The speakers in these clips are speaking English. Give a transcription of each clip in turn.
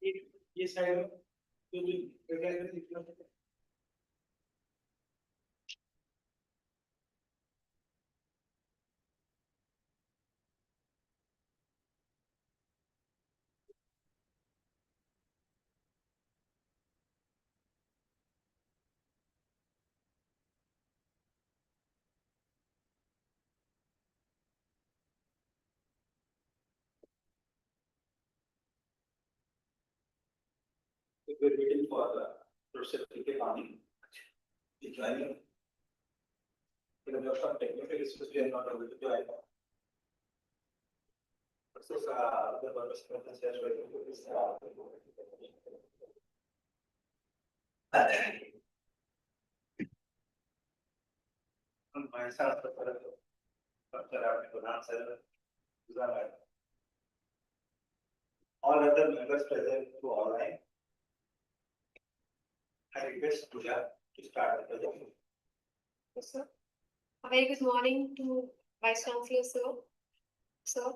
ये साइड में जो भी we're waiting for the process to get on declining. Because there are some technical issues we are not able to join. So, the purpose of the session is all other members present to online. I request Puja to start the presentation. Yes, sir. A very good morning to Vice Chancellor, sir. Sir.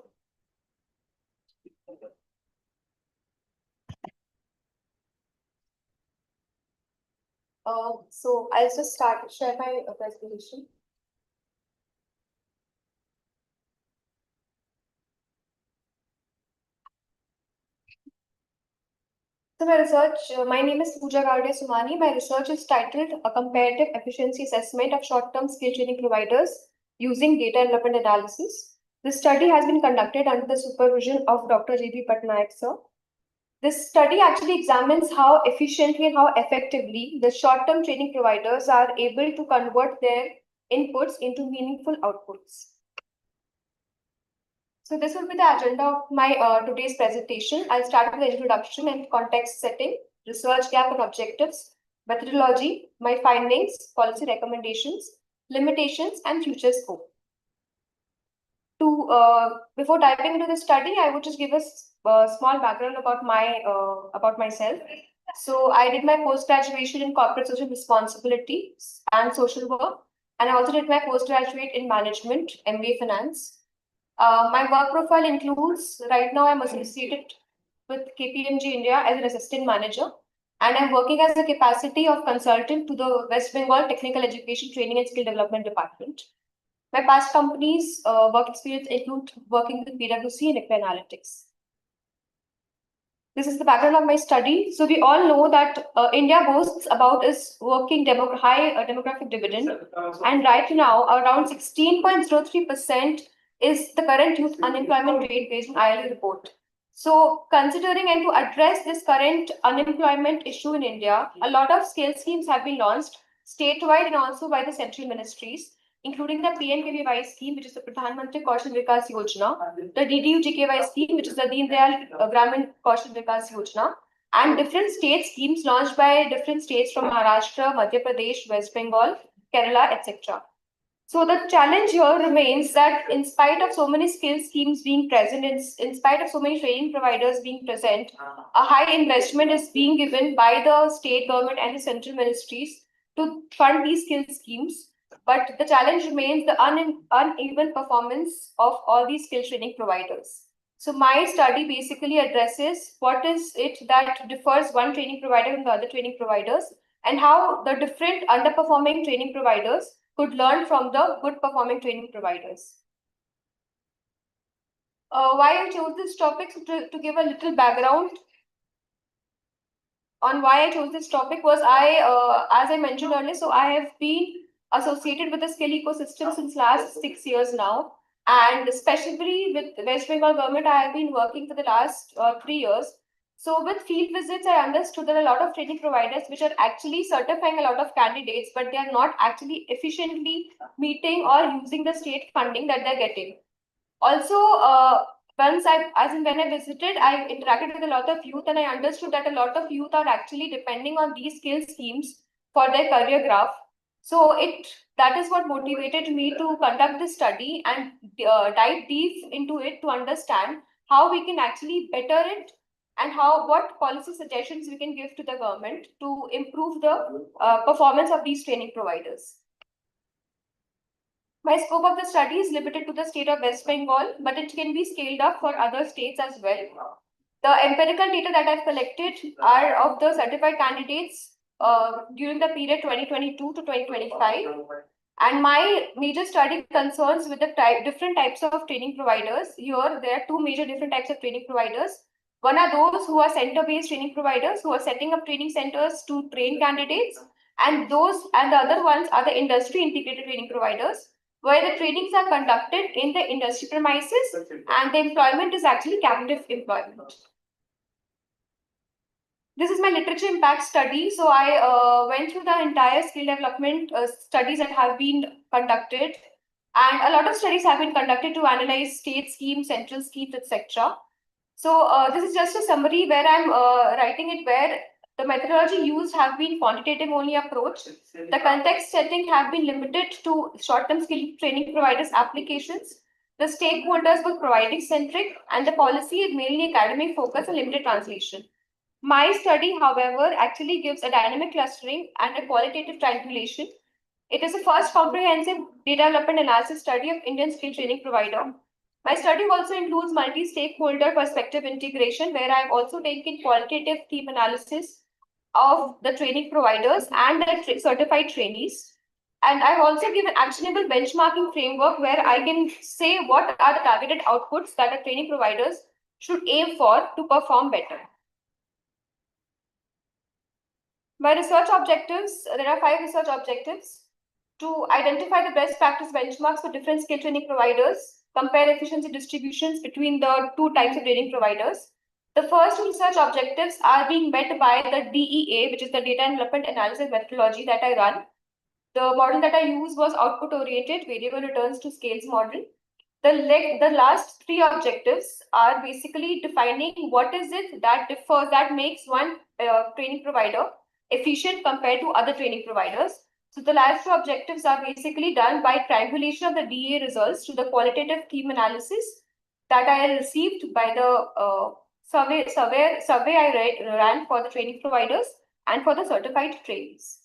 So I'll just share my presentation. So my name is Puja Sumani. My research is titled A Comparative Efficiency Assessment of Short-Term Skill Training Providers Using Data Development Analysis. This study has been conducted under the supervision of Dr. J.B. Patnaik, sir. This study actually examines how efficiently and how effectively the short-term training providers are able to convert their inputs into meaningful outputs. So this will be the agenda of my today's presentation. I'll start with the introduction and context setting, research gap and objectives, methodology, my findings, policy recommendations, limitations, and future scope. Before diving into the study, I would just give a small background about myself. So I did my post-graduation in corporate social responsibility and social work, and I also did my postgraduate in management, MBA finance. My work profile includes, right now I'm associated with KPMG India as an assistant manager, and I'm working as a capacity of consultant to the West Bengal Technical Education Training and Skill Development Department. My past companies' work experience include working with PwC and Equa Analytics. This is the background of my study. So we all know that India boasts about its working high demographic dividend, and right now around 16.03% is the current youth unemployment rate based on ILA report. So considering and to address this current unemployment issue in India, a lot of skill schemes have been launched statewide and also by the central ministries, including the PMKVY scheme, which is the Pradhan Mantri Kaushal Vikas Yojana, the DDU-GKY scheme, which is the Deen Dayal Gramin Kaushal Vikas Yojana, and different state schemes launched by different states from Maharashtra, Madhya Pradesh, West Bengal, Kerala, etc. So the challenge here remains that in spite of so many skill schemes being present, in spite of so many training providers being present, a high investment is being given by the state government and the central ministries to fund these skill schemes. But the challenge remains the uneven performance of all these skill training providers. So my study basically addresses what is it that differs one training provider from the other training providers, and how the different underperforming training providers could learn from the good performing training providers. Why I chose this topic, to give a little background on why I chose this topic was as I mentioned earlier, so I have been associated with the skill ecosystem since last 6 years now. And especially with the West Bengal government, I have been working for the last 3 years. So with field visits, I understood that a lot of training providers which are actually certifying a lot of candidates, but they are not actually efficiently meeting or using the state funding that they're getting. Also, when I visited, I interacted with a lot of youth, and I understood that a lot of youth are actually depending on these skill schemes for their career graph. So that is what motivated me to conduct this study and dive deep into it to understand how we can actually better it, and what policy suggestions we can give to the government to improve the performance of these training providers. My scope of the study is limited to the state of West Bengal, but it can be scaled up for other states as well. The empirical data that I've collected are of the certified candidates during the period 2022 to 2025. And my major study concerns with the different types of training providers. Here, there are two major different types of training providers. One are those who are center-based training providers who are setting up training centers to train candidates, and the other ones are the industry integrated training providers, where the trainings are conducted in the industry premises and the employment is actually captive employment. This is my literature impact study. So I went through the entire skill development studies that have been conducted, and a lot of studies have been conducted to analyze state schemes, central schemes, etc. So this is just a summary where I'm writing it, where the methodology used have been quantitative only approach. The context setting have been limited to short-term skill training providers applications. The stakeholders were providing centric, and the policy is mainly academic focus and limited translation. My study, however, actually gives a dynamic clustering and a qualitative triangulation. It is the first comprehensive data development analysis study of Indian skill training provider. My study also includes multi-stakeholder perspective integration, where I've also taken qualitative theme analysis of the training providers and the certified trainees. And I've also given actionable benchmarking framework where I can say what are the targeted outputs that our training providers should aim for to perform better. My research objectives, there are 5 research objectives: to identify the best practice benchmarks for different skill training providers, compare efficiency distributions between the two types of training providers. The first two research objectives are being met by the DEA, which is the data development analysis methodology that I run. The model that I use was output-oriented variable returns to scales model. The last 3 objectives are basically defining what is it that differs, that makes one training provider efficient compared to other training providers. So the last 2 objectives are basically done by triangulation of the DA results to the qualitative theme analysis that I received by the survey I ran for the training providers and for the certified trainees.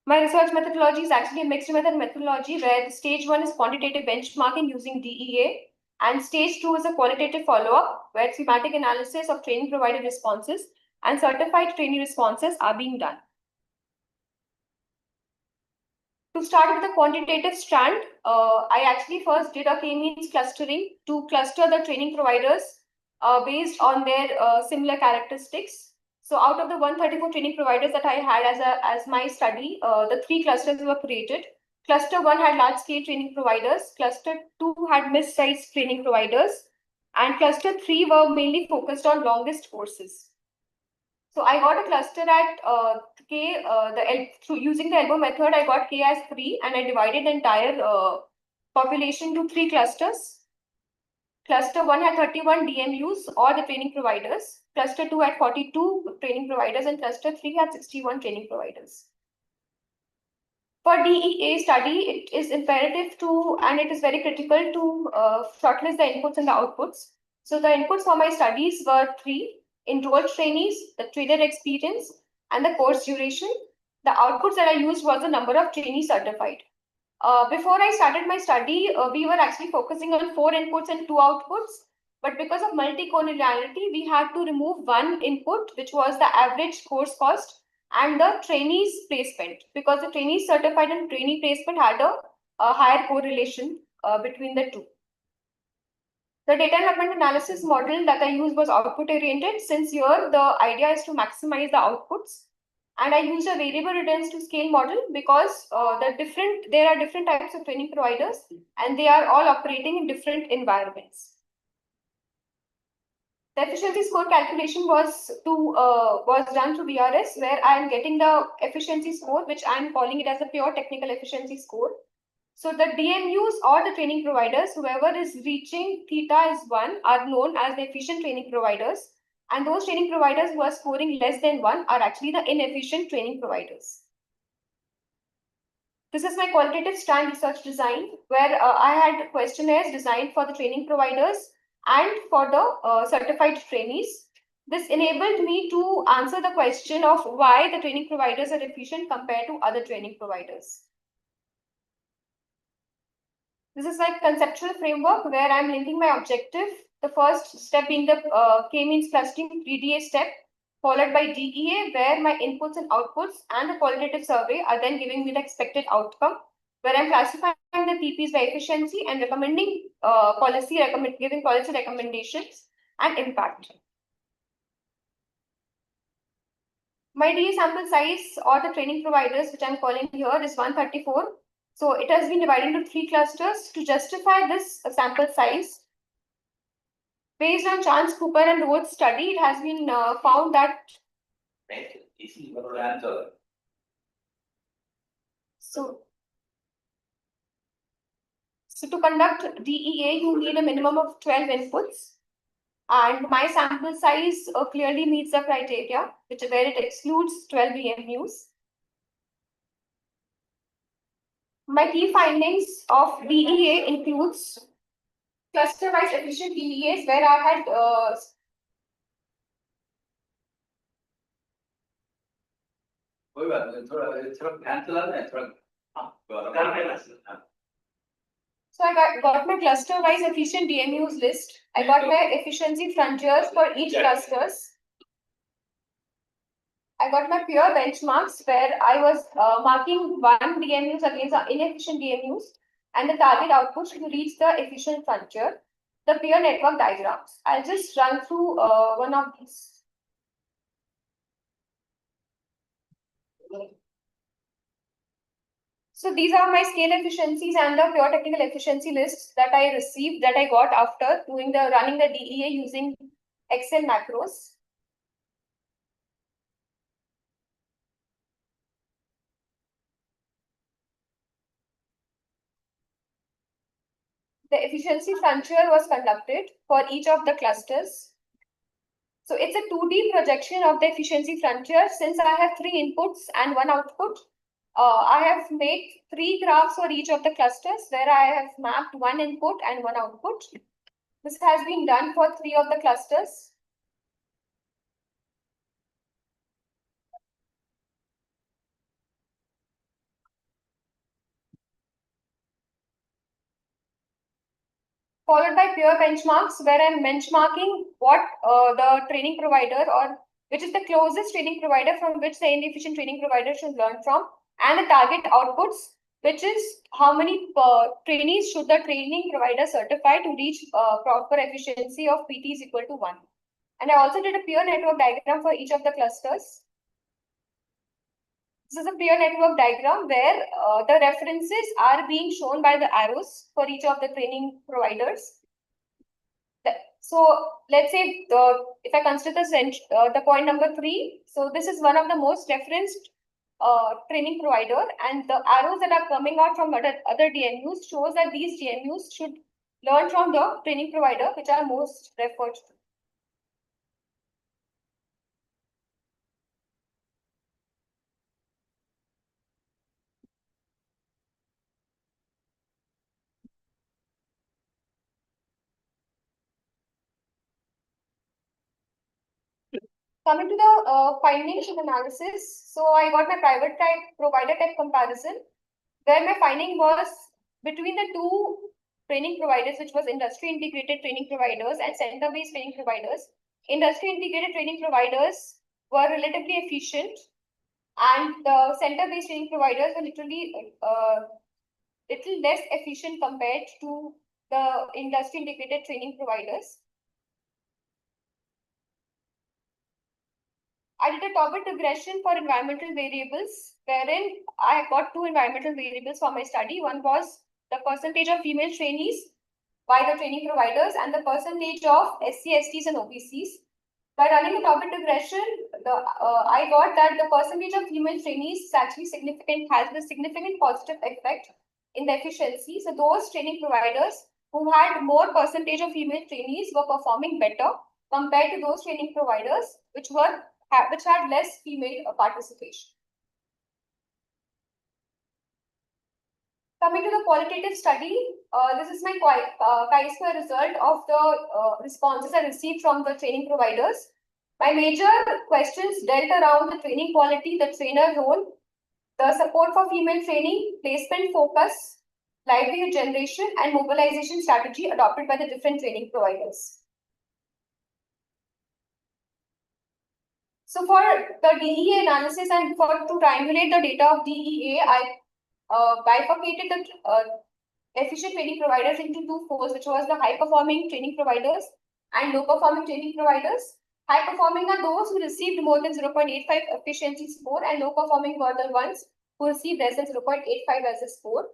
My research methodology is actually a mixed method methodology where the stage 1 is quantitative benchmarking using DEA, and stage 2 is a qualitative follow-up where thematic analysis of training provider responses and certified trainee responses are being done. To start with the quantitative strand, I actually first did a k-means clustering to cluster the training providers based on their similar characteristics. So out of the 134 training providers that I had as my study, the 3 clusters were created. Cluster 1 had large-scale training providers, cluster 2 had mid-sized training providers, and cluster 3 were mainly focused on longest courses. So I got a cluster at K, through using the elbow method, I got K as 3, and I divided the entire population to 3 clusters. Cluster 1 had 31 DMUs or the training providers. Cluster 2 had 42 training providers, and cluster 3 had 61 training providers. For DEA study, it is imperative to, and it is very critical to shortlist the inputs and the outputs. So the inputs for my studies were 3: enrolled trainees, the trader experience, and the course duration. The outputs that I used was the number of trainees certified. Before I started my study, we were actually focusing on 4 inputs and 2 outputs. But because of multi-collinearity, we had to remove 1 input, which was the average course cost, and the trainees placement, because the trainees certified and trainee placement had a higher correlation between the two. The data development analysis model that I used was output oriented, since here the idea is to maximize the outputs. And I used a variable returns to scale model because there are different types of training providers and they are all operating in different environments. The efficiency score calculation was done through VRS, where I am getting the efficiency score, which I am calling it as a pure technical efficiency score. So the DMUs or the training providers, whoever is reaching theta is 1, are known as the efficient training providers. And those training providers who are scoring less than 1 are actually the inefficient training providers. This is my qualitative strand research design, where I had questionnaires designed for the training providers and for the certified trainees. This enabled me to answer the question of why the training providers are efficient compared to other training providers. This is like conceptual framework where I'm linking my objective. The first step being the K-means clustering 3DA step, followed by DEA, where my inputs and outputs and the qualitative survey are then giving me the expected outcome, where I'm classifying the TPs by efficiency and recommending giving policy recommendations and impact. My DA sample size or the training providers, which I'm calling here, is 134. So it has been divided into 3 clusters. To justify this sample size, based on Chance, Cooper, and Rhodes study, it has been found that so to conduct DEA, you need a minimum of 12 inputs. And my sample size clearly meets the criteria, where it excludes 12 VMUs. My key findings of DEA includes cluster-wise efficient DEAs, where I had so I got my cluster-wise efficient DMUs list. I got my efficiency frontiers for each clusters. I got my peer benchmarks where I was marking one DMUs against the inefficient DMUs and the target outputs to reach the efficient frontier. The peer network diagrams. I'll just run through one of these. So these are my scale efficiencies and the pure technical efficiency lists that I received, that I got after running the DEA using Excel macros. The efficiency frontier was conducted for each of the clusters. So it's a 2D projection of the efficiency frontier. Since I have 3 inputs and 1 output, I have made 3 graphs for each of the clusters where I have mapped 1 input and 1 output. This has been done for 3 of the clusters. Followed by peer benchmarks, where I'm benchmarking what the training provider or which is the closest training provider from which the inefficient training provider should learn from, and the target outputs, which is how many trainees should the training provider certify to reach proper efficiency of PT is equal to 1. And I also did a peer network diagram for each of the clusters. This is a peer network diagram where the references are being shown by the arrows for each of the training providers. So let's say if I consider the point number 3, so this is one of the most referenced training provider, and the arrows that are coming out from other DMUs shows that these DMUs should learn from the training provider which are most referred to. Coming to the findings and analysis, so I got my private type provider type comparison, where my finding was between the 2 training providers, which was industry integrated training providers and center based training providers. Industry integrated training providers were relatively efficient, and the center based training providers were literally little less efficient compared to the industry integrated training providers. I did a top-bit regression for environmental variables, wherein I got 2 environmental variables for my study. One was the percentage of female trainees by the training providers and the percentage of SC, STs and OBCs. By running the top-bit regression, I got that the percentage of female trainees is actually significant, has a significant positive effect in the efficiency. So those training providers who had more percentage of female trainees were performing better compared to those training providers which had less female participation. Coming to the qualitative study, this is my chi-square result of the responses I received from the training providers. My major questions dealt around the training quality, the trainer role, the support for female training, placement focus, livelihood generation, and mobilization strategy adopted by the different training providers. So for the DEA analysis and to triangulate the data of DEA, I bifurcated the efficient training providers into two folds, which was the high-performing training providers and low-performing training providers. High-performing are those who received more than 0.85 efficiency score, and low-performing were the ones who received less than 0.85 as a score.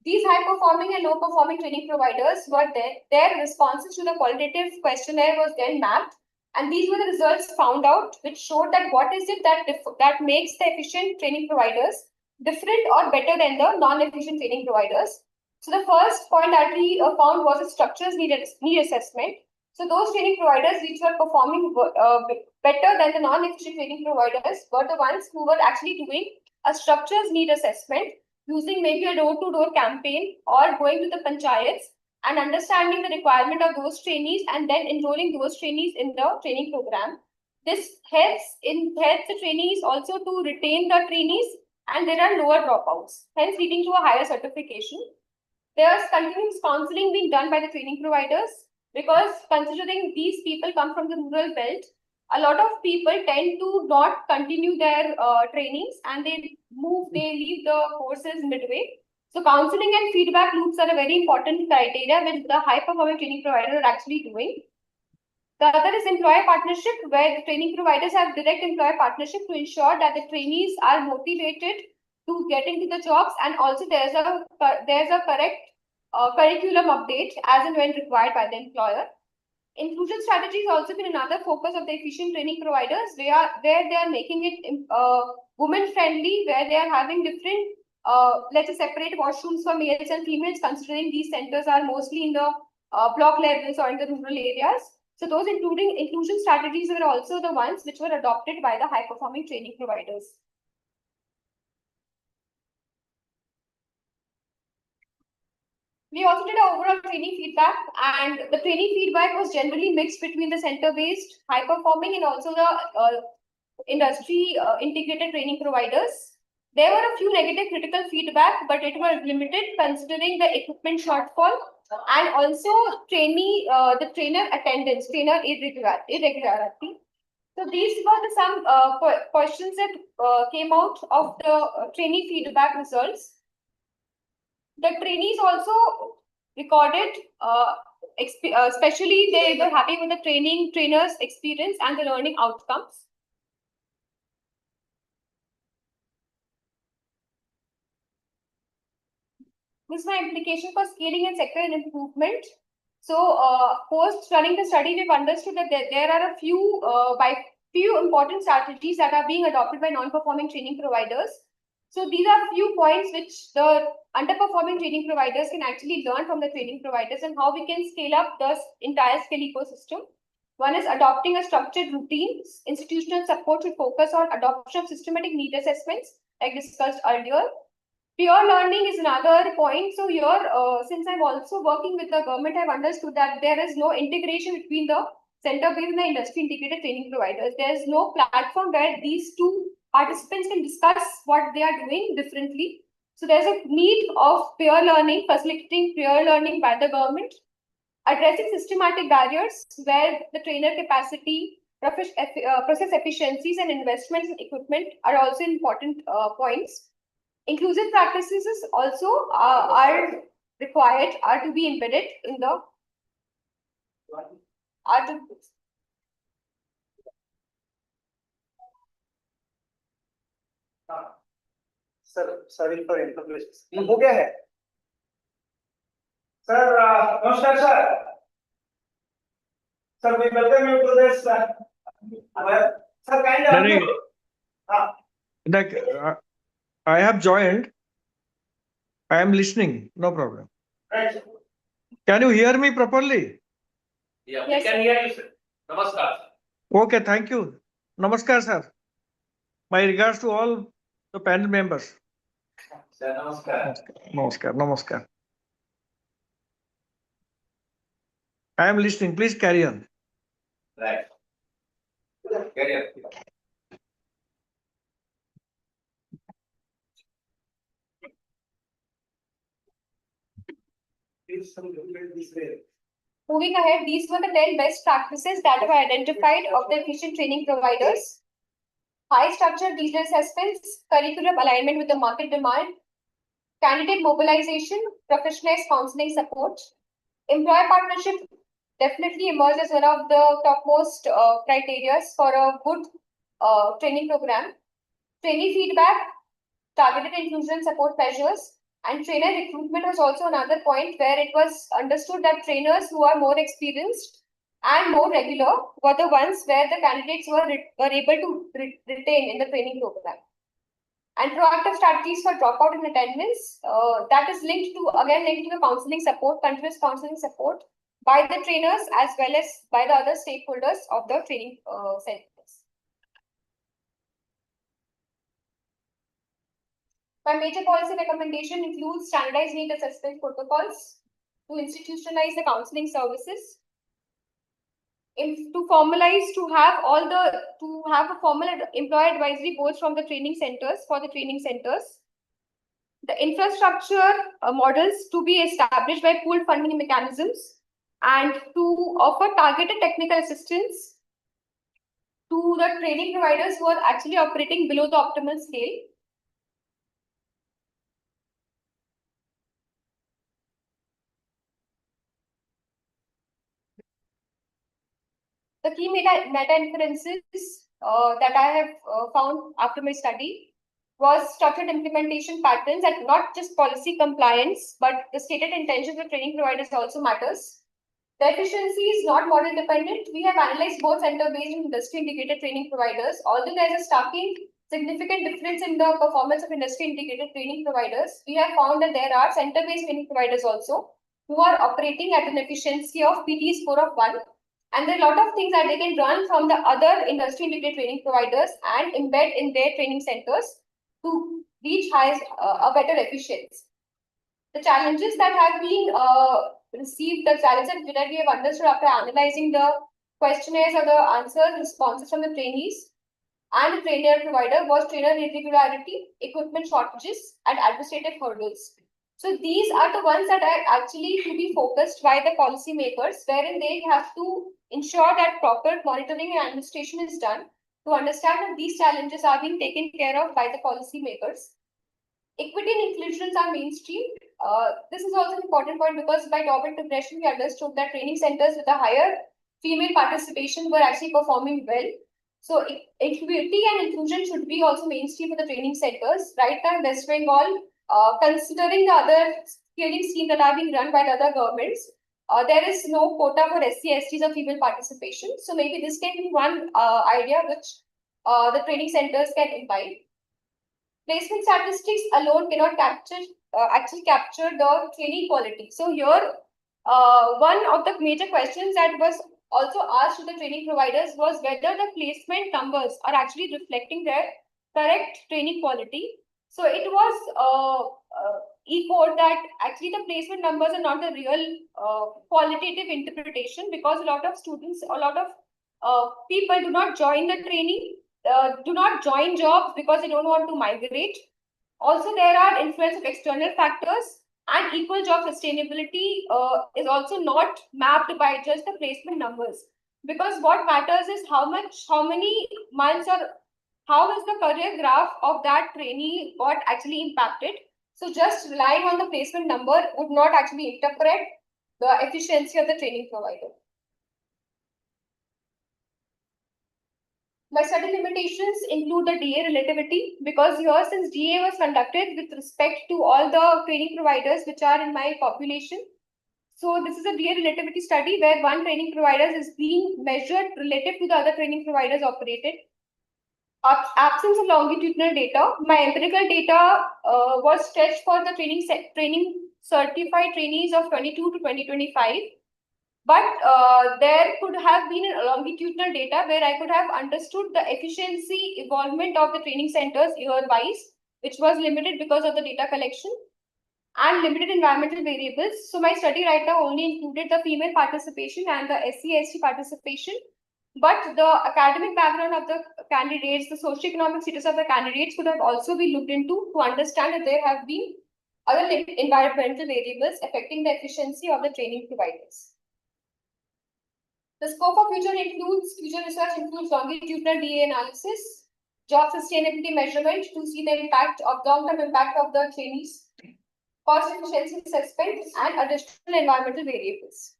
These high-performing and low-performing training providers were their responses to the qualitative questionnaire was then mapped, and these were the results found out, which showed that what is it that makes the efficient training providers different or better than the non-efficient training providers. So the first point that we found was a structures need assessment. So those training providers which were performing better than the non-efficient training providers were the ones who were actually doing a structures need assessment using maybe a door-to-door campaign or going to the panchayats and understanding the requirement of those trainees and then enrolling those trainees in the training program. This helps the trainees also to retain the trainees, and there are lower dropouts, hence leading to a higher certification. There's continuous counseling being done by the training providers because considering these people come from the rural belt, a lot of people tend to not continue their trainings and they leave the courses midway. So counseling and feedback loops are a very important criteria which the high performing training providers are actually doing. The other is employer partnership, where the training providers have direct employer partnership to ensure that the trainees are motivated to get into the jobs, and also there's a correct curriculum update as and when required by the employer. Inclusion strategy has also been another focus of the efficient training providers, where they are making it women friendly, where they are having different let's say separate washrooms for males and females, considering these centers are mostly in the block levels or in the rural areas. So those inclusion strategies were also the ones which were adopted by the high performing training providers. We also did an overall training feedback, and the training feedback was generally mixed between the center-based, high-performing, and also the industry integrated training providers. There were a few negative critical feedback, but it was limited considering the equipment shortfall and also the trainer attendance, trainer irregularity. So these were some questions that came out of the training feedback results. The trainees also recorded, especially they were happy with the trainer's experience and the learning outcomes. This is my implication for scaling and sector improvement. So, post running the study, we've understood that there are a few important strategies that are being adopted by non-performing training providers. So these are few points which the underperforming training providers can actually learn from the training providers and how we can scale up the entire skill ecosystem. One is adopting a structured routine. Institutional support should focus on adoption of systematic need assessments, like discussed earlier. Peer learning is another point. So here, since I'm also working with the government, I've understood that there is no integration between the center-based and the industry integrated training providers. There's no platform where these two participants can discuss what they are doing differently. So there's a need of peer learning, facilitating peer learning by the government, addressing systematic barriers where the trainer capacity, process efficiencies, and investments in equipment are also important points. Inclusive practices also are to be embedded in the sir sorry for interpretation हो गया है sir नमस्कार sir we welcome you to this sir kind of like I have joined. I am listening, no problem. right. Can you hear me properly? Yeah, we can hear you, sir. Namaskar. Okay, thank you. Namaskar, sir. My regards to all the panel members. Sir, namaskar. Namaskar, namaskar. I am listening. Please carry on. Right. Carry on. give some different this way. Moving ahead, these were the 10 best practices that were identified of the efficient training providers. High structured regional assessments, curriculum alignment with the market demand, candidate mobilization, professionalized counseling support. Employer partnership definitely emerged as one of the topmost criteria for a good training program. Trainee feedback, targeted inclusion support measures, and trainer recruitment was also another point where it was understood that trainers who are more experienced and more regular were the ones where the candidates were able to retain in the training program. And proactive strategies for dropout and attendance, that is linked to the counseling support, continuous counseling support by the trainers as well as by the other stakeholders of the training centers. My major policy recommendation includes standardized need assessment protocols to institutionalize the counseling services, to have a formal employee advisory boards from the training centers for the training centers. The infrastructure models to be established by pooled funding mechanisms and to offer targeted technical assistance to the training providers who are actually operating below the optimal scale. The key meta inferences that I have found after my study was structured implementation patterns and not just policy compliance, but the stated intentions of training providers also matters. The efficiency is not model dependent. We have analyzed both center-based and industry-integrated training providers. Although there is a starking significant difference in the performance of industry-integrated training providers, we have found that there are center-based training providers also who are operating at an efficiency of PT score of 1. And there are a lot of things that they can run from the other industry-integrated training providers and embed in their training centers to reach a better efficiency. The challenges that have been received, the challenges that we have understood after analyzing the questionnaires or the answers, responses from the trainees and the trainer provider was trainer irregularity, equipment shortages, and administrative hurdles. So these are the ones that are actually to be focused by the policymakers, wherein they have to ensure that proper monitoring and administration is done to understand that these challenges are being taken care of by the policymakers. Equity and inclusions are mainstream. This is also an important point because by top and progression, we understood that training centers with a higher female participation were actually performing well. So equity and inclusion should be also mainstream for the training centers. Right now, West Bengal, considering the other scaling schemes that are being run by the other governments, there is no quota for SC, STs or female participation. So maybe this can be one idea which the training centers can imbibe. Placement statistics alone cannot actually capture the training quality. So here, one of the major questions that was also asked to the training providers was whether the placement numbers are actually reflecting their correct training quality. So it was echoed that actually the placement numbers are not the real qualitative interpretation because a lot of students, a lot of people do not join the training, do not join jobs because they don't want to migrate. Also, there are influence of external factors and equal job sustainability is also not mapped by just the placement numbers. Because what matters is how many months or how is the career graph of that trainee got actually impacted. So just relying on the placement number would not actually interpret the efficiency of the training provider. My study limitations include the DA relativity because here since DA was conducted with respect to all the training providers which are in my population. So this is a DA relativity study where one training provider is being measured relative to the other training providers operated. Absence of longitudinal data. My empirical data was stretched for the training certified trainees of 22 to 2025. But there could have been a longitudinal data where I could have understood the efficiency involvement of the training centers year-wise, which was limited because of the data collection and limited environmental variables. So my study right now only included the female participation and the SC/ST participation. But the academic background of the candidates, the socioeconomic status of the candidates could have also been looked into to understand that there have been other environmental variables affecting the efficiency of the training providers. The scope of future research includes longitudinal DA analysis, job sustainability measurement to see the impact of long-term impact of the trainees, cost efficiency assessment, and additional environmental variables.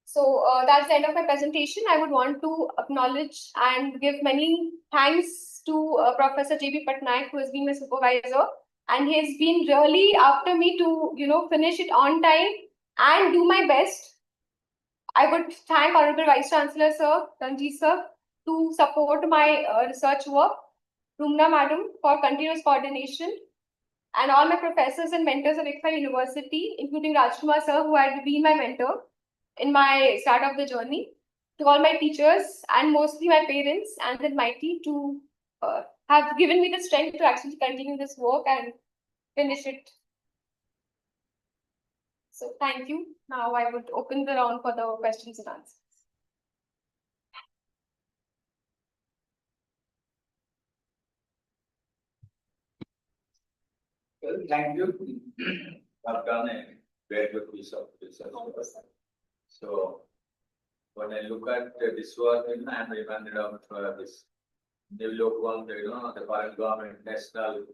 So that's the end of my presentation. I would want to acknowledge and give many thanks to Professor J.B. Patnaik, who has been my supervisor, and he has been really after me to finish it on time and do my best. I would thank Honorable Vice Chancellor Sir Ranjit Sir to support my research work, Rumna Madam for continuous coordination, and all my professors and mentors at ICFA University, including Rajkumar Sir, who had been my mentor in my start of the journey, to all my teachers and mostly my parents and then my team to have given me the strength to actually continue this work and finish it. So thank you. Now I would open the round for the questions and answers. Well, thank you. I've done a very good piece of research. So when I look at this work, I'm reminded of this development, the foreign government national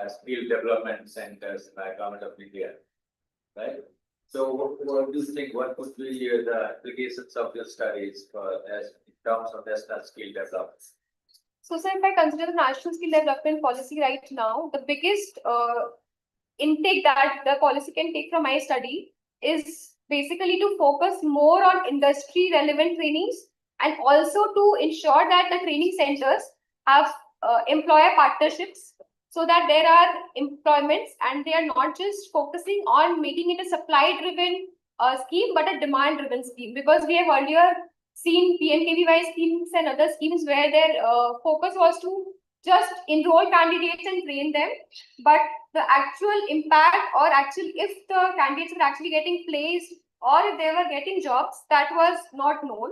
skill development centers by government of India, right? So what do you think? What would be the applications of your studies for as in terms of national skill development? So, sir, if I consider the national skill development policy right now, the biggest intake that the policy can take from my study is basically to focus more on industry relevant trainings and also to ensure that the training centers have employer partnerships so that there are employments and they are not just focusing on making it a supply driven scheme but a demand driven scheme, because we have earlier seen PMKVY schemes and other schemes where their focus was to just enroll candidates and train them, but the actual impact or actually if the candidates were actually getting placed or if they were getting jobs, that was not known.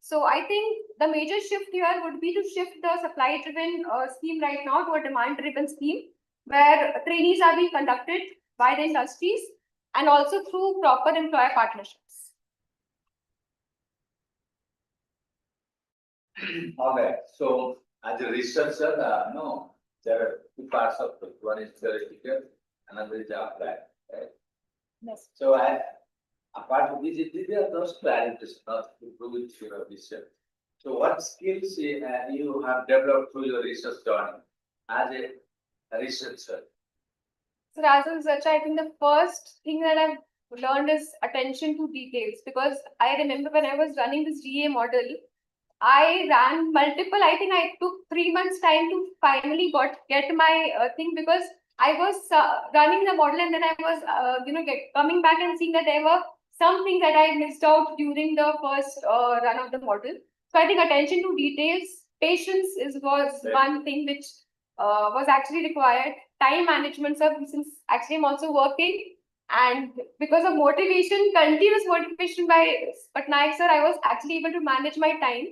So I think the major shift here would be to shift the supply driven scheme right now to a demand driven scheme where trainees are being conducted by the industries and also through proper employer partnerships. All right. So as a researcher, no, there are two parts of it. One is theoretical, another is applied. Right? Yes. So apart from this, these are those clarities, not to prove your research. So what skills you have developed through your research journey as a researcher? So as a researcher, I think the first thing that I've learned is attention to details, because I remember when I was running this GA model, I ran multiple, I think I took 3 months time to finally get my thing, because I was running the model and then I was, coming back and seeing that there were some things that I missed out during the first run of the model. So I think attention to details, patience was one thing which was actually required. Time management, sir, since actually I'm also working, and because of motivation, continuous motivation by Patnaik sir, I was actually able to manage my time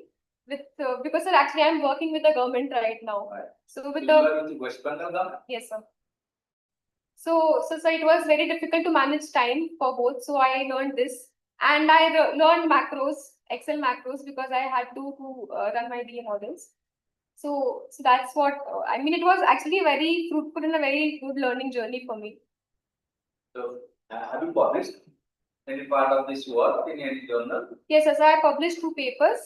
with because sir, actually I'm working with the government right now. Right. So with You the are with the West Bengal government? yes sir. So it was very difficult to manage time for both. So I learned this, and I learned macros, Excel macros, because I had to run my DA models. So that's what I mean. It was actually a very fruitful and a very good learning journey for me. So have you published any part of this work in any journal? Yes, as I published 2 papers.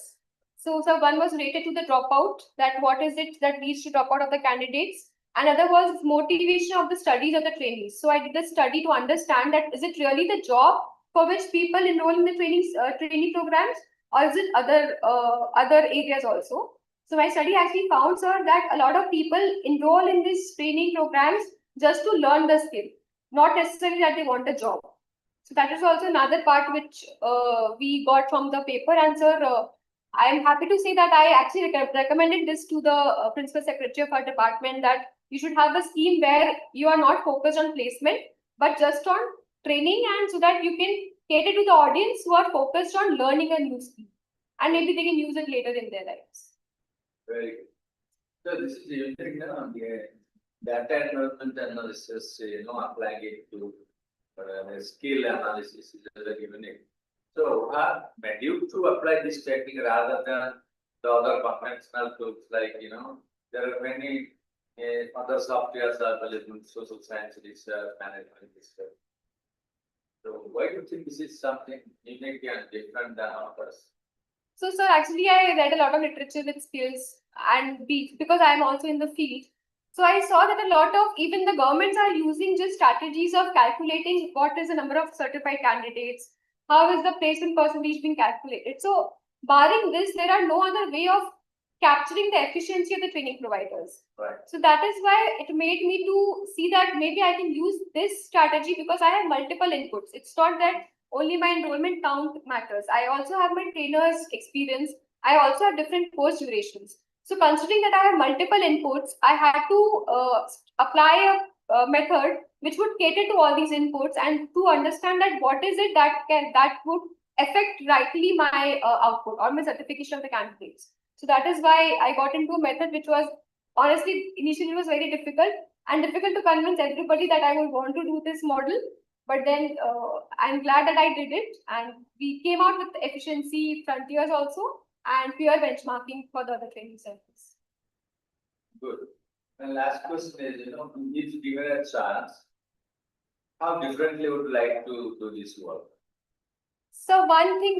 So one was related to the dropout, that what is it that leads to dropout of the candidates. Another was motivation of the studies of the trainees. So I did a study to understand that is it really the job for which people enroll in the training programs, or is it other areas also. So my study actually found, sir, that a lot of people enroll in these training programs just to learn the skill, not necessarily that they want a job. So that is also another part which we got from the paper. And sir, I am happy to say that I actually recommended this to the principal secretary of our department, that you should have a scheme where you are not focused on placement, but just on training, and so that you can cater to the audience who are focused on learning a new skill, and maybe they can use it later in their lives. Very good. So this is unique, no? Data environment analysis, applying it to the skill analysis is very unique. So, made you to apply this technique rather than the other conventional tools like, there are many other softwares available, social science research, management research. So why do you think this is something unique and different than others? So, sir, actually, I read a lot of literature with skills and because I am also in the field. So, I saw that a lot of even the governments are using just strategies of calculating what is the number of certified candidates, how is the placement percentage being calculated. So, barring this, there are no other way of capturing the efficiency of the training providers. Right. So that is why it made me to see that maybe I can use this strategy because I have multiple inputs. It's not that only my enrollment count matters. I also have my trainer's experience. I also have different course durations. So considering that I have multiple inputs, I had to apply a method which would cater to all these inputs and to understand that what is it that would affect rightly my output or my certification of the candidates. So that is why I got into a method which was honestly initially it was very difficult and difficult to convince everybody that I would want to do this model. But then I'm glad that I did it, and we came out with efficiency frontiers also and peer benchmarking for the other training centers. Good. And last question is, if given a chance, how differently would you like to do this work? So one thing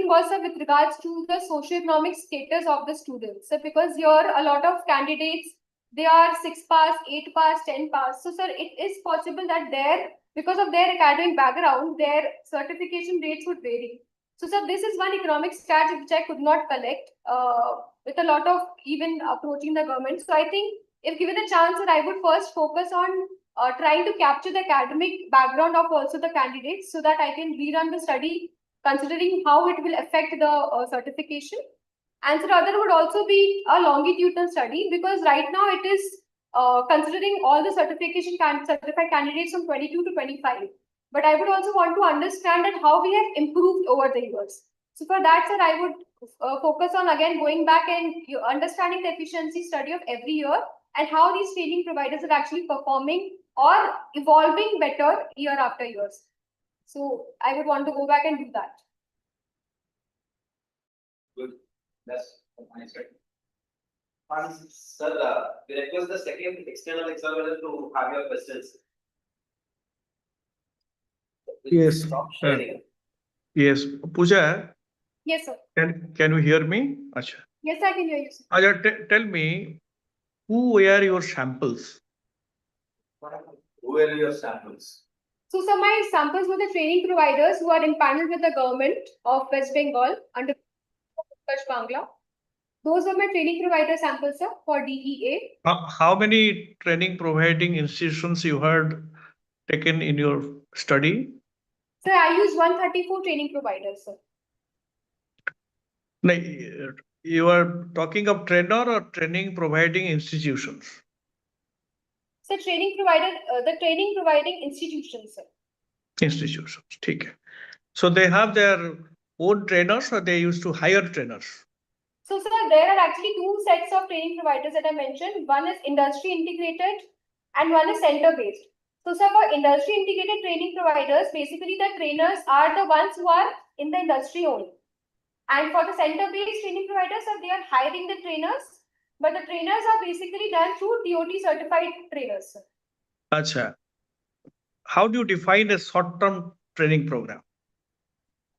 was with regards to the socioeconomic status of the students. So because here a lot of candidates, they are 6 pass, 8 pass, 10 pass. So sir, it is possible that because of their academic background, their certification rates would vary. So sir, this is one economic stat which I could not collect with a lot of even approaching the government. So I think if given a chance, sir, I would first focus on trying to capture the academic background of also the candidates so that I can rerun the study considering how it will affect the certification. And the other would also be a longitudinal study because right now it is considering all the certified candidates from 22 to 25. But I would also want to understand that how we have improved over the years. So for that, sir, I would focus on again going back and understanding the efficiency study of every year and how these training providers are actually performing or evolving better year after years. So I would want to go back and do that. Good. That's my side. Sir, we request the second external examiner to have your questions. Yes, Stop sharing. Yes, Puja, Yes, sir. can you hear me? Acha. Yes, I can hear you, sir. Acha, tell me, who were your samples? Who are your samples? So, sir, my samples were the training providers who are empaneled with the government of West Bengal under Bangla. Those were my training provider samples, sir, for DEA. How many training providing institutions you had taken in your study? Sir, I used 134 training providers, sir. No, you are talking of trainer or training providing institutions? So, the training providing institutions, sir. Institutions, okay. So they have their own trainers or they used to hire trainers? So, sir, there are actually two sets of training providers that I mentioned. One is industry integrated and one is center based. So, sir, for industry integrated training providers, basically the trainers are the ones who are in the industry only. And for the center based training providers, sir, they are hiring the trainers, but the trainers are basically done through TOT certified trainers, sir. Acha. How do you define a short-term training program?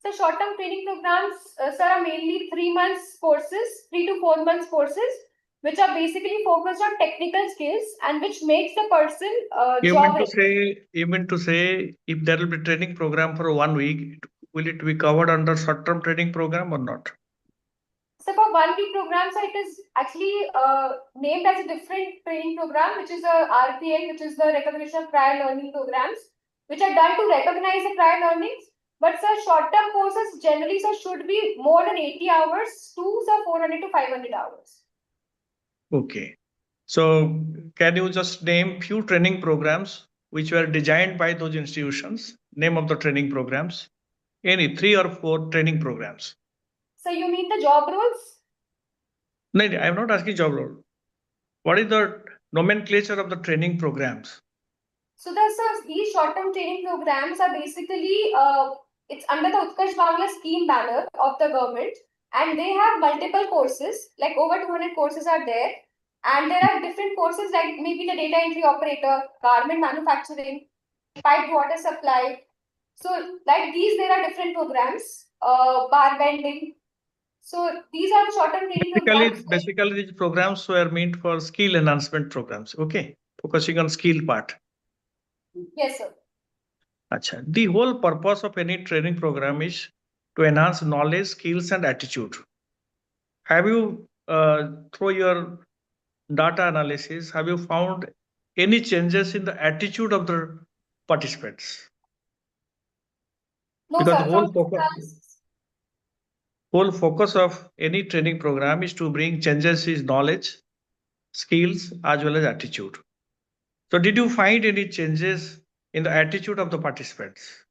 So short-term training programs, sir, are mainly 3 months courses, 3 to 4 months courses, which are basically focused on technical skills and which makes the person You job. mean to say if there will be training program for 1 week, will it be covered under short-term training program or not? So for 1 week program, so it is actually named as a different training program, which is a RPL, which is the recognition of prior learning programs, which are done to recognize the prior learnings. But sir, short-term courses generally sir should be more than 80 hours to sir 400 to 500 hours. Okay. So can you just name few training programs which were designed by those institutions? Name of the training programs? Any 3 or 4 training programs? So you mean the job roles? No, I am not asking job role. What is the nomenclature of the training programs? So these short-term training programs are basically it's under the Utkarsh Bangla scheme banner of the government, and they have multiple courses, like over 200 courses are there, and there are different courses like maybe the data entry operator, garment manufacturing, piped water supply. So like these, there are different programs, bar bending. So these are the short-term training programs. Basically, these programs were meant for skill enhancement programs. Okay, focusing on skill part. Yes, sir. Acha. The whole purpose of any training program is to enhance knowledge, skills, and attitude. Have you, through your data analysis, have you found any changes in the attitude of the participants? No, Because sir. whole focus of any training program is to bring changes in knowledge, skills, as well as attitude. So did you find any changes in the attitude of the participants?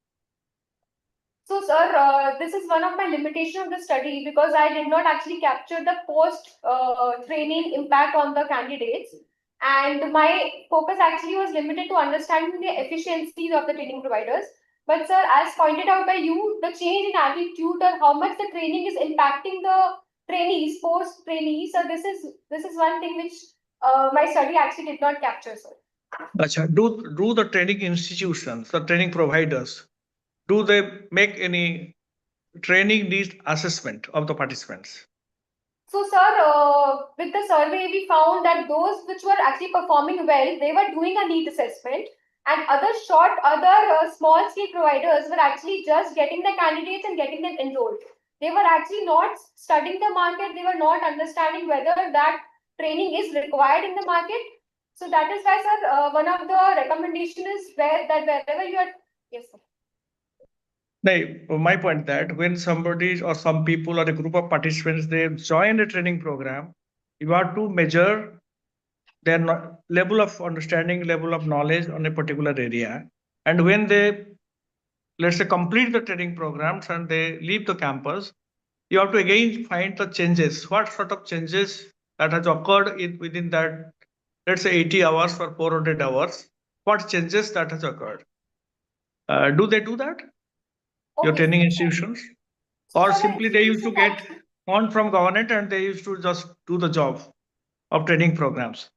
So, sir, this is one of my limitations of the study because I did not actually capture the post training impact on the candidates. And my focus actually was limited to understanding the efficiencies of the training providers. But, sir, as pointed out by you, the change in attitude or how much the training is impacting the trainees, post trainees. So, this is one thing which my study actually did not capture, sir. Achha, do the training institutions, the training providers, do they make any training needs assessment of the participants? So, sir, with the survey, we found that those which were actually performing well, they were doing a need assessment, and other small scale providers were actually just getting the candidates and getting them enrolled. They were actually not studying the market. They were not understanding whether that training is required in the market. So that is why, sir, one of the recommendation is wherever you are, yes, sir. My point that when somebody or some people or a group of participants they join a training program, you have to measure their level of understanding, level of knowledge on a particular area. And when they, let's say, complete the training programs and they leave the campus, you have to again find the changes. What sort of changes that has occurred within that, let's say 80 hours or 400 hours, what changes that has occurred? Do they do that? Your Okay. training institutions? So, Or sir, simply they used to get on from government and they used to just do the job of training programs?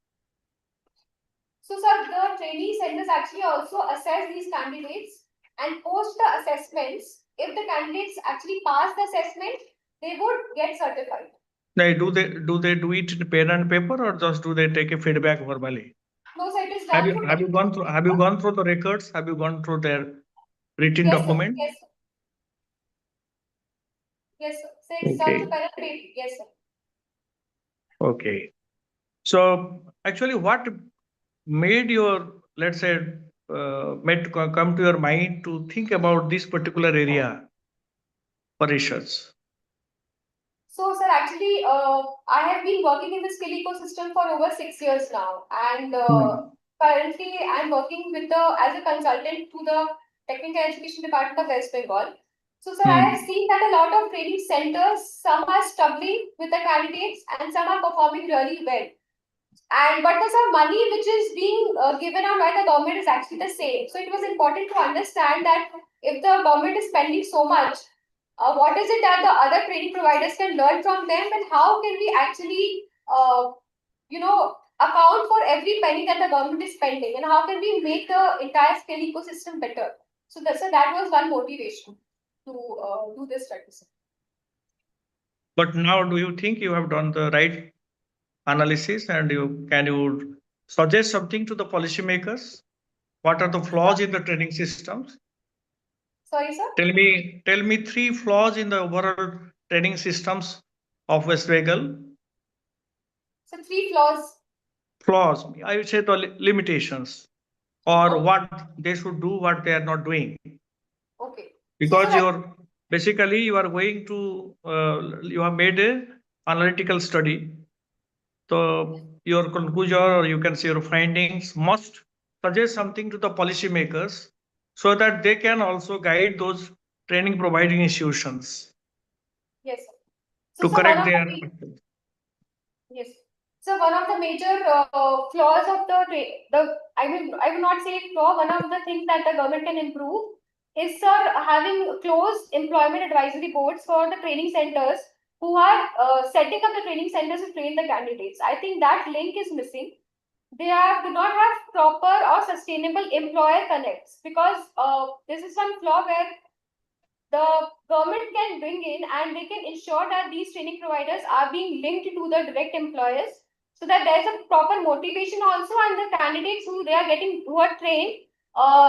So, sir, the trainee centers actually also assess these candidates and post the assessments. If the candidates actually pass the assessment, they would get certified. Now, do they do it in pen and paper or just do they take a feedback verbally? No, sir, it is done through Have you gone through the records? Have you gone through their written yes, document? Sir. Yes, sir. Yes, sir. So it's done through pen and paper. Yes, sir. Okay. So actually, what made your, let's say, made to come to your mind to think about this particular area for research? So, sir, actually, I have been working in the skill ecosystem for over 6 years now, and currently I'm working with as a consultant to the Technical Education Department of West Bengal. So, sir, I have seen that a lot of training centers, some are struggling with the candidates and some are performing really well. But the sir, money which is being given out by the government is actually the same. So, it was important to understand that if the government is spending so much, what is it that the other training providers can learn from them, and how can we actually, account for every penny that the government is spending, and how can we make the entire skill ecosystem better? So that was one motivation to do this study. But now, do you think you have done the right analysis and can you suggest something to the policymakers? What are the flaws in the training systems? Sorry, sir? Tell me 3 flaws in the overall training systems of West Bengal. So 3 flaws. Flaws, I would say the limitations or what they should do, what they are not doing. Okay. Because basically you are going to, you have made a analytical study. So your conclusion or you can say your findings must suggest something to the policymakers so that they can also guide those training providing institutions. Yes, sir. So, To correct their. Yes. So one of the major flaws of I will not say flaw. One of the things that the government can improve is, sir, having close employment advisory boards for the training centers who are setting up the training centers to train the candidates. I think that link is missing. Do not have proper or sustainable employer connects, because this is one flaw where the government can bring in and they can ensure that these training providers are being linked to the direct employers, so that there's a proper motivation also, and the candidates who are trained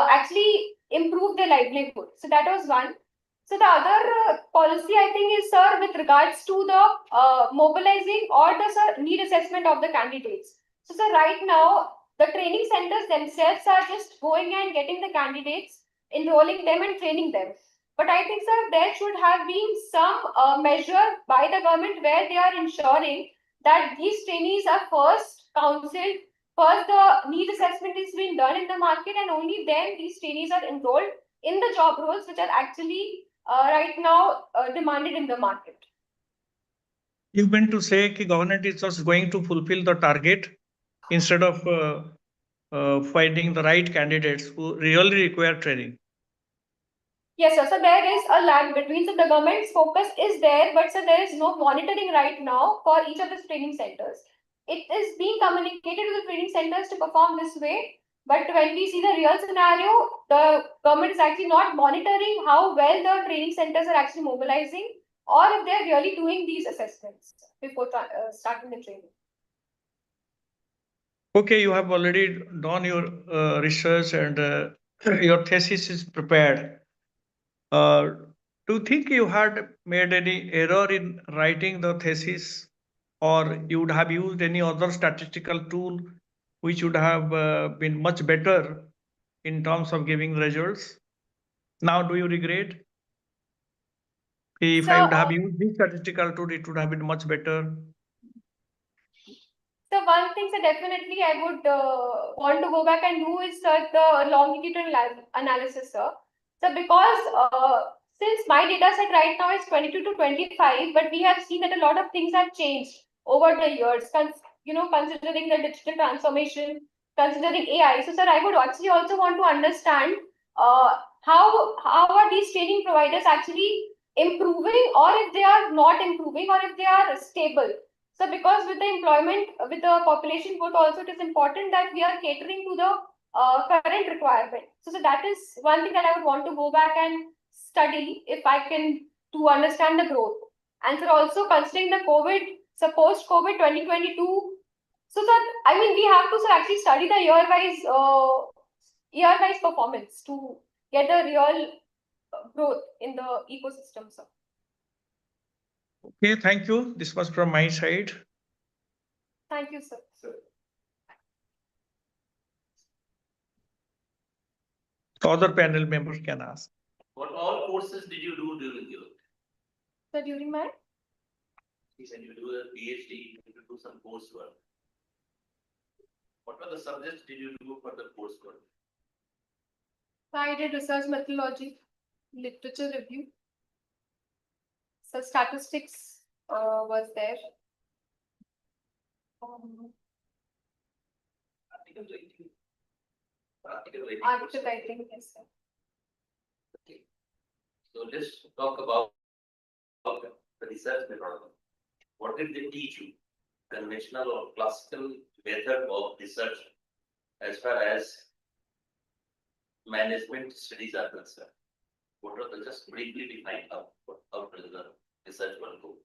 actually improve their livelihood. So that was one. So the other policy, I think, is, sir, with regards to the mobilizing or the, sir, need assessment of the candidates. So, sir, right now the training centers themselves are just going and getting the candidates, enrolling them and training them. But I think, sir, there should have been some measure by the government where they are ensuring that these trainees are first counseled, first the need assessment is being done in the market, and only then these trainees are enrolled in the job roles which are actually right now demanded in the market. You meant to say that government is just going to fulfill the target instead of finding the right candidates who really require training. Yes, sir. So there is a lag between. So the government's focus is there, but sir, there is no monitoring right now for each of the training centers. It is being communicated to the training centers to perform this way. But when we see the real scenario, the government is actually not monitoring how well the training centers are actually mobilizing, or if they're really doing these assessments before starting the training. Okay, you have already done your research and your thesis is prepared. Do you think you had made any error in writing the thesis, or you would have used any other statistical tool which would have been much better in terms of giving results? Now, do you regret? If I would have used this statistical tool, it would have been much better. So one thing, so definitely I would want to go back and do is, the longitudinal analysis, sir. So because since my data set right now is 22 to 25, but we have seen that a lot of things have changed over the years. Considering the digital transformation, considering AI. So, sir, I would actually also want to understand how are these training providers actually improving, or if they are not improving, or if they are stable. So because with the employment, with the population growth also, it is important that we are catering to the current requirement. So that is one thing that I would want to go back and study if I can, to understand the growth. And so also considering the COVID, so post-COVID 2022. So sir, I mean, we have to, sir, actually study the year-wise performance to get the real growth in the ecosystem, sir. Okay, thank you. This was from my side. Thank you, sir. Other panel members can ask. What all courses did you do during your? So during my? You said you do a PhD, you do some coursework. What were the subjects did you do for the coursework? I did research methodology, literature review. So statistics was there. Article writing. Article writing. Article writing, yes, sir. Okay. So let's talk about the research methodology. What did they teach you? Conventional or classical method of research as far as management studies are concerned. What are the, just briefly define how does the research will go?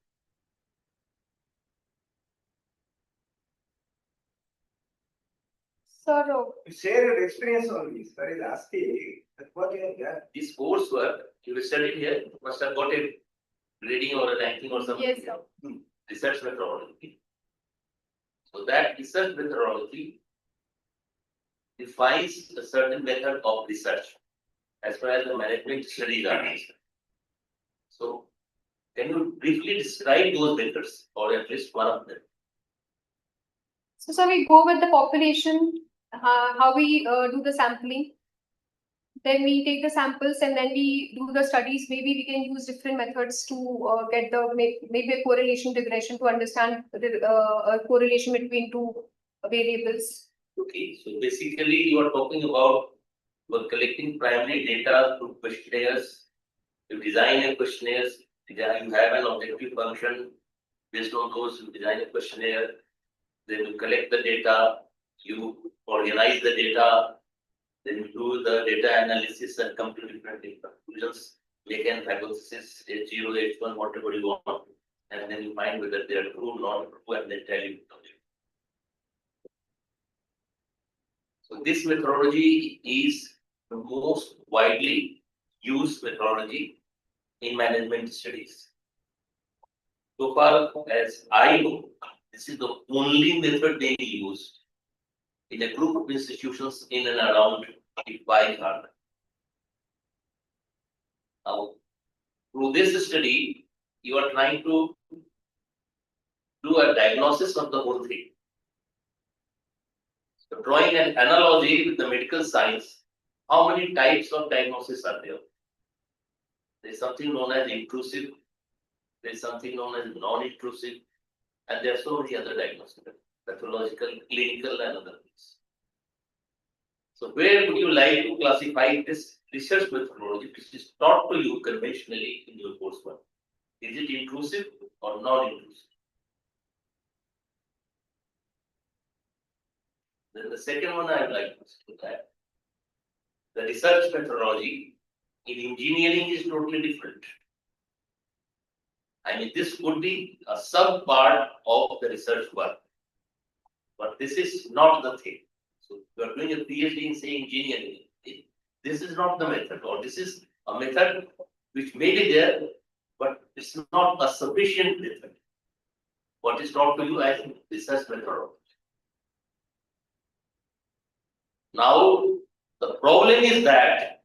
So Share your experience on this. That is asking that what you have done. This coursework you studied here must have got a grading or a ranking or something. yes, sir. Research methodology. So that research methodology defines a certain method of research as far as the management studies are concerned. So can you briefly describe those methods, or at least one of them? So we go with the population, how we do the sampling. Then we take the samples and then we do the studies. Maybe we can use different methods to get the maybe a correlation regression to understand the a correlation between two variables. Okay, so basically you are talking about you are collecting primary data through questionnaires. You design a questionnaires, you have an objective function. Based on those, you design a questionnaire. Then you collect the data, you organize the data, then you do the data analysis and come to different conclusions, make an hypothesis, H0, H1, whatever you want, and then you find whether they are true or not true, and then tell you. So this methodology is the most widely used methodology in management studies. So far as I know, this is the only method being used in a group of institutions in and around Viva. Now, through this study, you are trying to do a diagnosis of the whole thing. So drawing an analogy with the medical science, how many types of diagnosis are there? There is something known as intrusive, there is something known as non-intrusive, and there are so many other diagnostics, pathological, clinical, and other things. So where would you like to classify this research methodology which is taught to you conventionally in your coursework? Is it intrusive or non-intrusive? Then the second one I would like to look at. The research methodology in engineering is totally different. I mean, this could be a sub part of the research work, but this is not the thing. So you are doing a PhD in, say, engineering. This is not the method, or this is a method which may be there, but it's not a sufficient method. What is taught to you as research methodology. Now, the problem is that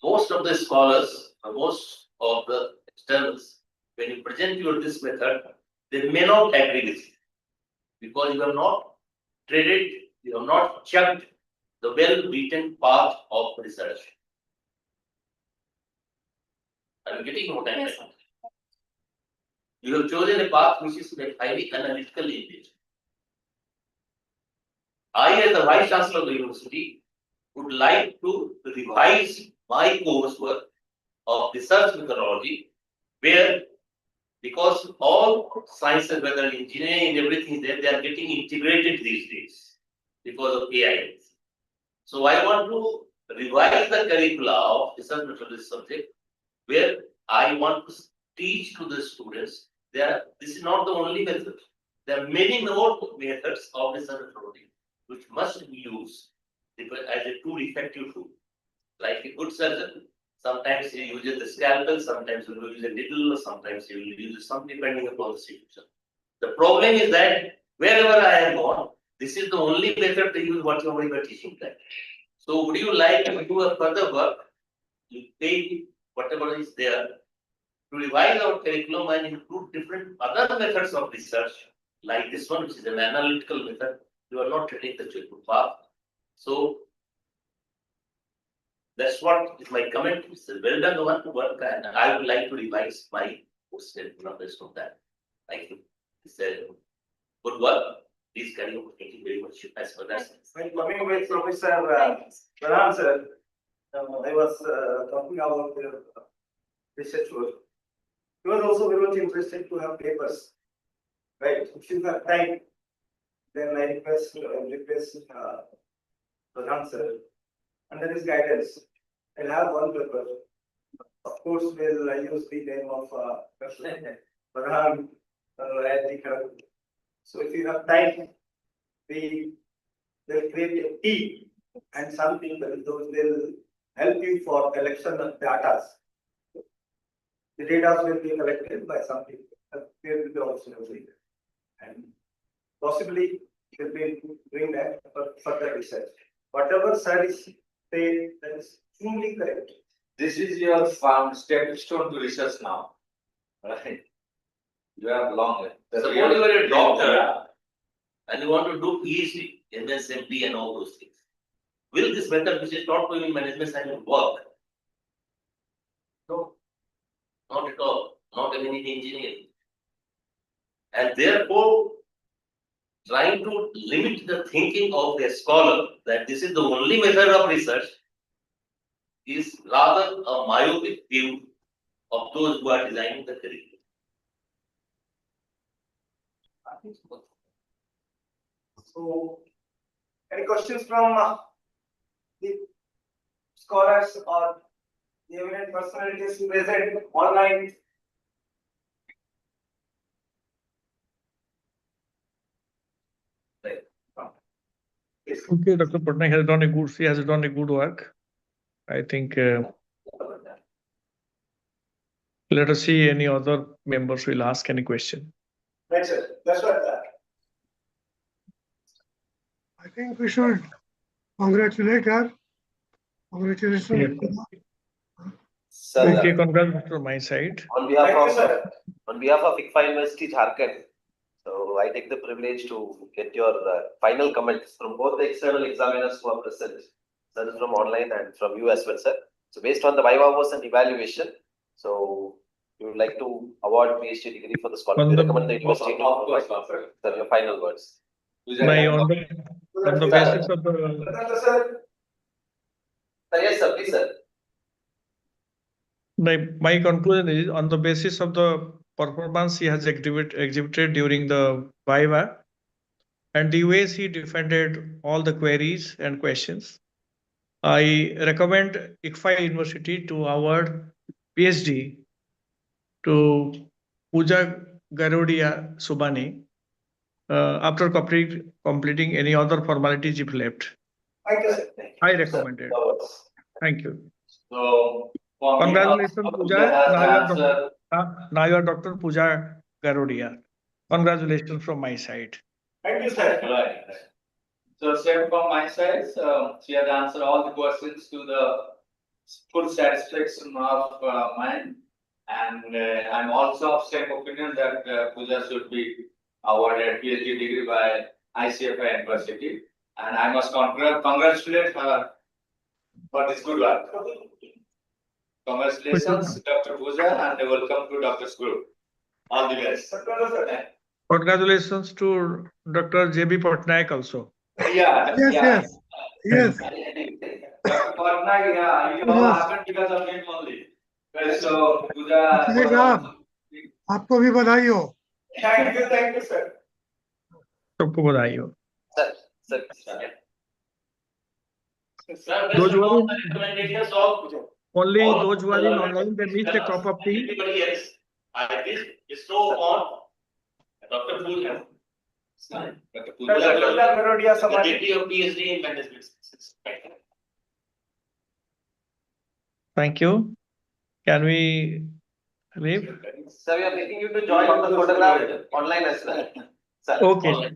most of the scholars, or most of the externals, when you present your this method, they may not agree with you because you have not treaded, you have not checked the well-beaten path of research. Are you getting what I'm saying? You have chosen a path which is highly analytical in nature. I, as the Vice Chancellor of the University, would like to revise my coursework of research methodology, where because all sciences, whether engineering and everything, they are getting integrated these days because of AI. So I want to revise the curricula of research methodology subject, where I want to teach to the students. This is not the only method. There are many more methods of research methodology which must be used as a tool, effective tool. Like a good surgeon, sometimes he uses the scalpel, sometimes he will use a needle, sometimes he will use some depending upon the situation. The problem is that wherever I am gone, this is the only method to use whatever you are teaching them. So would you like to do a further work? You take whatever is there to revise our curriculum and include different other methods of research, like this one, which is an analytical method. You are not taking the checkbook path. So that's what is my comment. It's a well done work, and I would like to revise my course based on that. Thank you. It's a good work. Please carry on. Thank you very much. As for that. When coming with Professor Pradhan sir, I was talking about the research work. You are also very much interested to have papers, right? If you have time, then I request Pradhan sir, under his guidance, I'll have one paper. Of course, we'll use the name of Pradhan. So if you have time, we will create a team and some people, those will help you for collection of data. The data will be collected by some people. There will be also and possibly will be doing that for further research. Whatever studies say that is truly correct. This is your found stepping stone to research now, right? You have long. Suppose you are a doctor Yeah. and you want to do PhD, MSMD and all those things. will this method which is taught to you in management science work? No, not at all, not in any engineering. And therefore, trying to limit the thinking of a scholar that this is the only method of research is rather a myopic view of those who are designing the curriculum. So, any questions from the scholars or the eminent personalities present online? Yes. Okay, Dr. Patnaik he has done a good work. I think let us see any other members will ask any question. Right, sir. That's what. I think we should congratulate her. Congratulations. Sir, Okay, congrats from my side. on behalf Thank you, of sir. ICFI University Jharkhand, so I take the privilege to get your final comments from both the external examiners who are present, sir, from online and from you as well, sir. So based on the Viva voce and evaluation, so you would like to award PhD degree for the scholar. On We the- recommend the university to provide, sir, your final words. My on the basis of the Sir, Yes, sir, please, sir. my conclusion is on the basis of the performance he has exhibited during the Viva and the ways he defended all the queries and questions, I recommend ICFI University to award PhD to Puja Garodia Subani after completing any other formalities if left. thank you, sir. I recommend it. Thank you. So. for me, Congratulations, also, Puja. has Now you are answered- Now you are Dr. Puja Garodia. Congratulations from my side. Thank you, sir. Right. So same from my side, she has answered all the questions to the full satisfaction of mine. And I'm also of same opinion that Puja should be awarded PhD degree by ICFI University. And I must congratulate her for this good work. Congratulations, Dr. Puja, and welcome to Dr. Guru. All the best. Congratulations to Dr. J.B. Patnaik also. Yeah. Yes, yeah. yes, yes. Dr. Patnaik, yeah, you know, Yes. happened because of him only. So, Puja. चलेगा। आपको भी बधाई हो। Thank you, sir. सबको बधाई हो. Sir, sir. Sir, Those based who are on in- the recommendations of Only all those who are the in learned online, they missed a cup of tea. Everybody else, I did bestow on Dr. Puja. Dr. Dr. Puja. Puja Garodia The Subani. degree of PhD in management. Thank you. Can we leave? Sir, we are making you to join on the photograph online as well. Sir. Okay.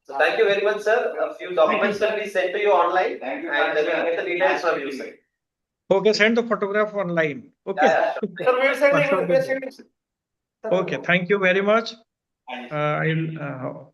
So thank you very much, sir. A few documents will be sent to you online. Thank you. And we will get the details from you, sir. Okay, send the photograph online. Okay. Yeah, yeah, Sir, we will send Sure. the invitation. Okay, thank you very much. Thank you. I'll